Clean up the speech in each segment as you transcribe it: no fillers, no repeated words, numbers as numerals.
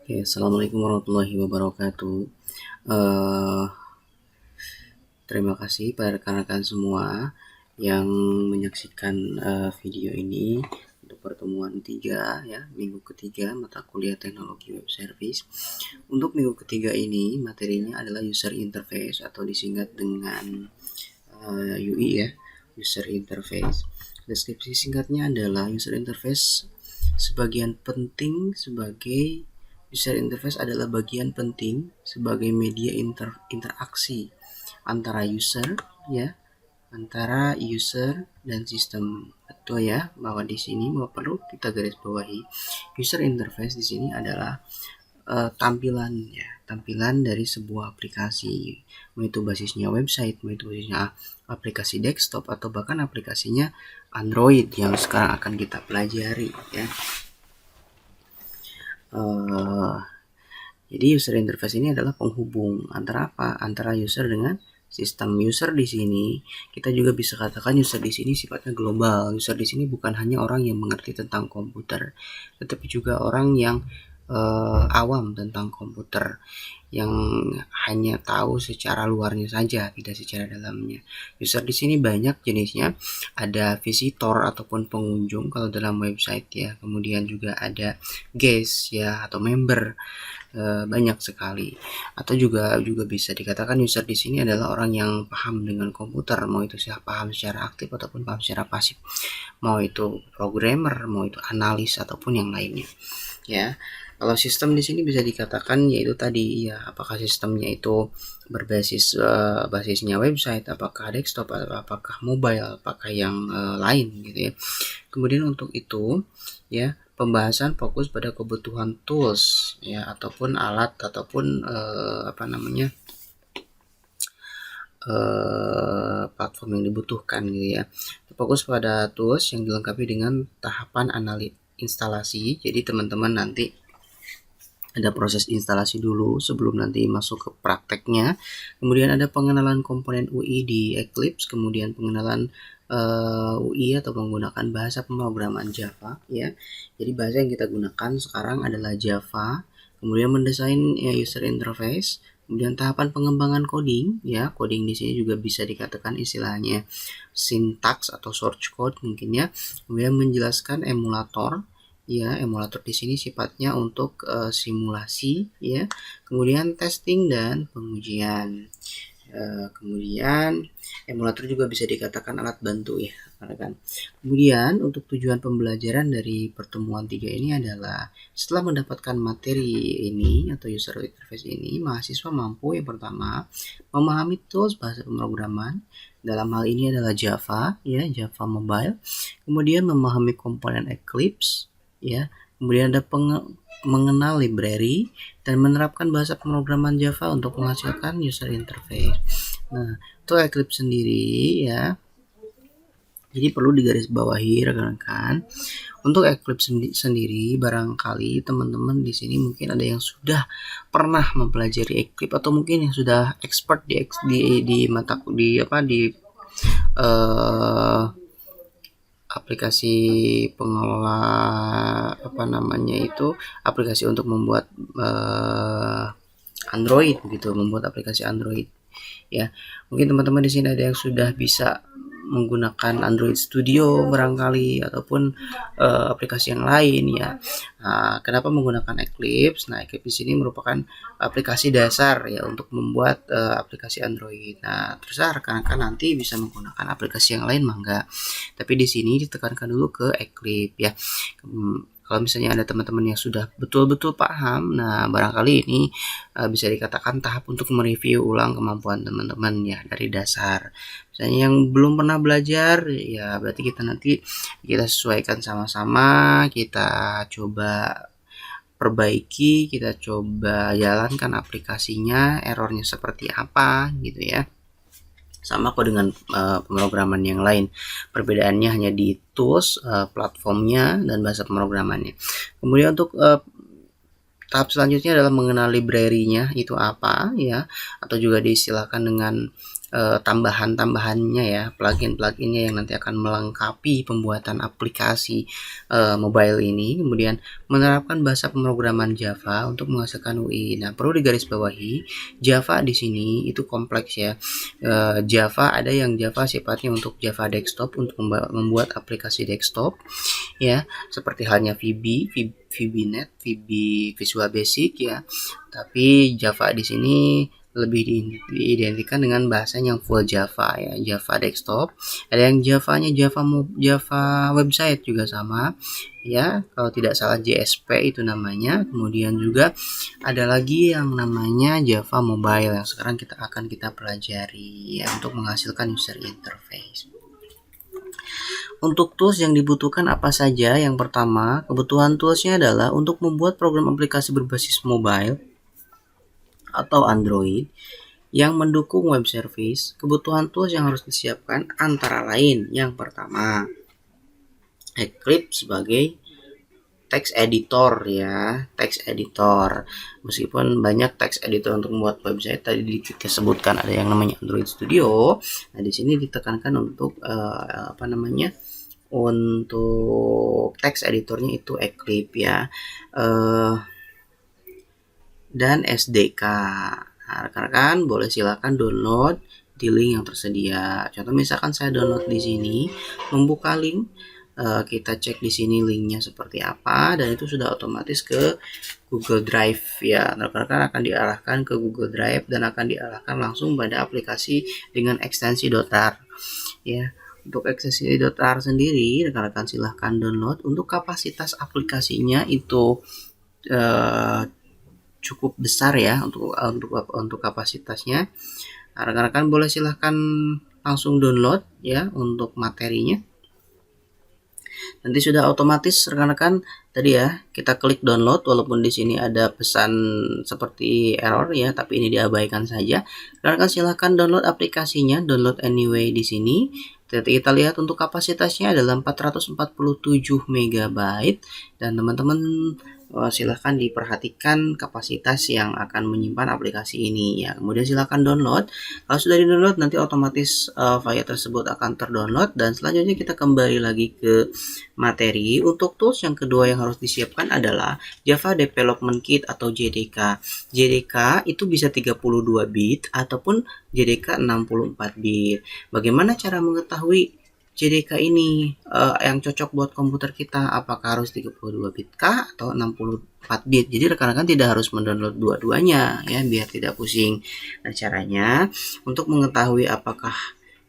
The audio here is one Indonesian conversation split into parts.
Oke, Assalamualaikum warahmatullahi wabarakatuh. Eh, Terima kasih pada rekan-rekan semua yang menyaksikan video ini untuk pertemuan 3 ya, minggu ketiga mata kuliah teknologi web service. Untuk minggu ketiga ini materinya adalah user interface atau disingkat dengan UI ya, user interface. Deskripsi singkatnya adalah user interface user interface adalah bagian penting sebagai media interaksi antara user dan sistem. Betul ya, bahwa di sini perlu kita garis bawahi. User interface di sini adalah tampilan dari sebuah aplikasi, mau itu basisnya website, mau itu basisnya aplikasi desktop, atau bahkan aplikasinya Android yang sekarang akan kita pelajari ya. Jadi user interface ini adalah penghubung antara apa? Antara user dengan sistem. User di sini kita juga bisa katakan user di sini sifatnya global. User di sini bukan hanya orang yang mengerti tentang komputer, tetapi juga orang yang awam tentang komputer, yang hanya tahu secara luarnya saja, tidak secara dalamnya. User di sini banyak jenisnya, ada visitor ataupun pengunjung kalau dalam website ya, kemudian juga ada guest ya atau member, banyak sekali. Atau juga bisa dikatakan user di sini adalah orang yang paham dengan komputer, mau itu paham secara aktif ataupun paham secara pasif, mau itu programmer, mau itu analis ataupun yang lainnya ya. Kalau sistem di sini bisa dikatakan yaitu tadi ya, apakah sistemnya itu berbasis basisnya website, apakah desktop, apakah mobile, apakah yang lain gitu ya. Kemudian untuk itu ya, pembahasan fokus pada kebutuhan tools ya, ataupun alat, ataupun platform yang dibutuhkan gitu ya. Fokus pada tools yang dilengkapi dengan tahapan instalasi. Jadi teman-teman nanti ada proses instalasi dulu sebelum nanti masuk ke prakteknya. Kemudian ada pengenalan komponen UI di Eclipse, kemudian pengenalan UI atau menggunakan bahasa pemrograman Java ya. Jadi bahasa yang kita gunakan sekarang adalah Java. Kemudian mendesain user interface, kemudian tahapan pengembangan coding ya. Coding di sini juga bisa dikatakan istilahnya syntax atau source code mungkin ya. Kemudian menjelaskan emulator ya, emulator di sini sifatnya untuk simulasi ya. Kemudian testing dan pengujian. Kemudian emulator juga bisa dikatakan alat bantu ya, kan. Kemudian untuk tujuan pembelajaran dari pertemuan 3 ini adalah setelah mendapatkan materi ini atau user interface ini, mahasiswa mampu yang pertama memahami tools bahasa pemrograman, dalam hal ini adalah Java ya, Java Mobile. Kemudian memahami komponen Eclipse ya, kemudian ada mengenal library dan menerapkan bahasa pemrograman Java untuk menghasilkan user interface. Nah, itu Eclipse sendiri ya. Jadi perlu digarisbawahi rekan-rekan. Untuk Eclipse sendiri, barangkali teman-teman di sini mungkin ada yang sudah pernah mempelajari Eclipse atau mungkin yang sudah expert di aplikasi pengelola aplikasi untuk membuat Android gitu, membuat aplikasi Android ya. Mungkin teman-teman di sini ada yang sudah bisa menggunakan Android Studio barangkali, ataupun aplikasi yang lain ya. Nah, kenapa menggunakan Eclipse? Nah, Eclipse di sini merupakan aplikasi dasar ya untuk membuat aplikasi Android. Nah, terus rekan-rekan nanti bisa menggunakan aplikasi yang lain mangga. Tapi di sini ditekankan dulu ke Eclipse ya. Kalau misalnya ada teman-teman yang sudah betul-betul paham, nah barangkali ini bisa dikatakan tahap untuk mereview ulang kemampuan teman-teman ya dari dasar. Misalnya yang belum pernah belajar, ya berarti kita sesuaikan sama-sama, kita coba perbaiki, kita coba jalankan aplikasinya, errornya seperti apa gitu ya. Sama kok dengan pemrograman yang lain, perbedaannya hanya di tools, platformnya, dan bahasa pemrogramannya. Kemudian untuk tahap selanjutnya adalah mengenal library-nya itu apa ya, atau juga diistilahkan dengan tambahan-tambahannya ya, plugin-pluginnya yang nanti akan melengkapi pembuatan aplikasi mobile ini. Kemudian menerapkan bahasa pemrograman Java untuk menghasilkan UI. Nah, perlu digarisbawahi, Java di sini itu kompleks ya. Java ada yang Java sifatnya untuk Java desktop untuk membuat aplikasi desktop ya, seperti halnya VB, VBNet, VB Visual Basic ya. Tapi Java di sini lebih diidentikan dengan bahasanya yang full Java ya, Java desktop. Ada yang Javanya Java website juga sama ya, kalau tidak salah JSP itu namanya. Kemudian juga ada lagi yang namanya Java mobile yang sekarang kita pelajari ya, untuk menghasilkan user interface. Untuk tools yang dibutuhkan apa saja? Yang pertama, kebutuhan toolsnya adalah untuk membuat program aplikasi berbasis mobile atau Android yang mendukung web service. Kebutuhan tools yang harus disiapkan antara lain, yang pertama, Eclipse sebagai text editor ya, text editor. Meskipun banyak text editor untuk membuat website, tadi kita sebutkan ada yang namanya Android Studio. Nah, di sini ditekankan untuk untuk text editornya itu Eclipse ya, dan SDK. Nah, rekan-rekan boleh silakan download di link yang tersedia. Contoh misalkan saya download di sini, membuka link, kita cek di sini linknya seperti apa, dan itu sudah otomatis ke Google Drive ya. Rekan-rekan akan diarahkan ke Google Drive dan akan diarahkan langsung pada aplikasi dengan ekstensi .tar ya. Untuk ekstensi .tar sendiri, rekan-rekan silahkan download. Untuk kapasitas aplikasinya itu cukup besar ya, untuk kapasitasnya. Nah, rekan-rekan boleh silahkan langsung download ya untuk materinya. Nanti sudah otomatis rekan-rekan tadi ya, kita klik download, walaupun di sini ada pesan seperti error ya, tapi ini diabaikan saja. Rekan-rekan silahkan download aplikasinya, download anyway di sini. Kita lihat untuk kapasitasnya adalah 447 MB, dan teman-teman silahkan diperhatikan kapasitas yang akan menyimpan aplikasi ini ya. Kemudian silahkan download. Kalau sudah di download, nanti otomatis file tersebut akan terdownload, dan selanjutnya kita kembali lagi ke materi. Untuk tools yang kedua yang harus disiapkan adalah Java Development Kit atau JDK. JDK itu bisa 32 bit ataupun JDK 64 bit. Bagaimana cara mengetahui JDK ini yang cocok buat komputer kita? Apakah harus 32 bit kah atau 64 bit? Jadi rekan-rekan tidak harus mendownload dua-duanya ya, biar tidak pusing. Nah, caranya untuk mengetahui apakah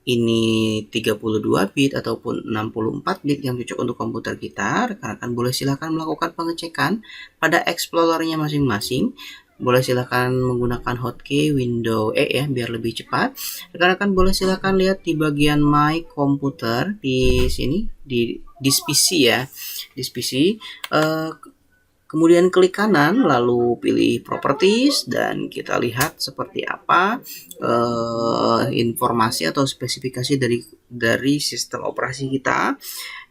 ini 32 bit ataupun 64 bit yang cocok untuk komputer kita, rekan-rekan boleh silakan melakukan pengecekan pada Explorer-nya masing-masing. Boleh silahkan menggunakan hotkey Windows E ya, biar lebih cepat. Rekan-rekan boleh silahkan lihat di bagian My Computer di sini, di PC ya, di PC. Kemudian klik kanan, lalu pilih Properties, dan kita lihat seperti apa informasi atau spesifikasi dari sistem operasi kita.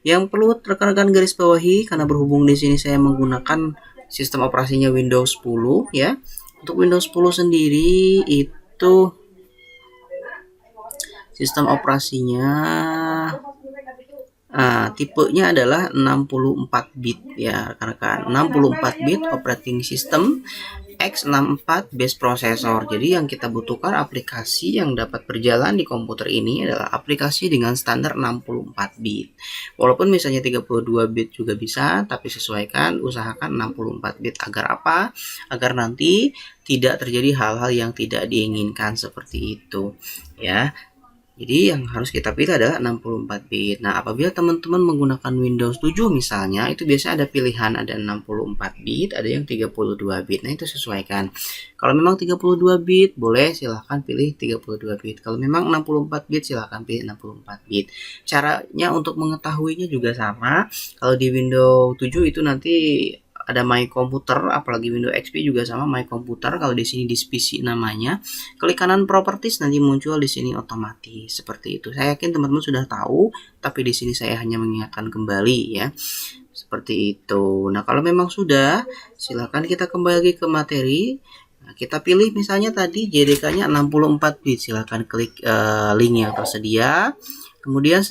Yang perlu rekan-rekan garis bawahi, karena berhubung di sini saya menggunakan sistem operasinya Windows 10 ya. Untuk Windows 10 sendiri itu sistem operasinya tipenya adalah 64 bit ya rekan-rekan. 64 bit operating system X64 base processor. Jadi yang kita butuhkan aplikasi yang dapat berjalan di komputer ini adalah aplikasi dengan standar 64 bit. Walaupun misalnya 32 bit juga bisa, tapi sesuaikan, usahakan 64 bit. Agar apa? Agar nanti tidak terjadi hal-hal yang tidak diinginkan seperti itu ya. Jadi yang harus kita pilih adalah 64 bit. Nah, apabila teman-teman menggunakan Windows 7 misalnya, itu biasa ada pilihan, ada 64 bit, ada yang 32 bit. Nah, itu sesuaikan. Kalau memang 32 bit, boleh silahkan pilih 32 bit. Kalau memang 64 bit, silahkan pilih 64 bit. Caranya untuk mengetahuinya juga sama. Kalau di Windows 7 itu nanti ada My Computer, apalagi Windows XP juga sama My Computer. Kalau di sini di PC namanya, klik kanan Properties, nanti muncul di sini otomatis seperti itu. Saya yakin teman-teman sudah tahu, tapi di sini saya hanya mengingatkan kembali ya. Seperti itu. Nah, kalau memang sudah, silakan kita kembali lagi ke materi. Nah, kita pilih misalnya tadi JDK-nya 64 bit, silahkan klik link yang tersedia. Kemudian setelah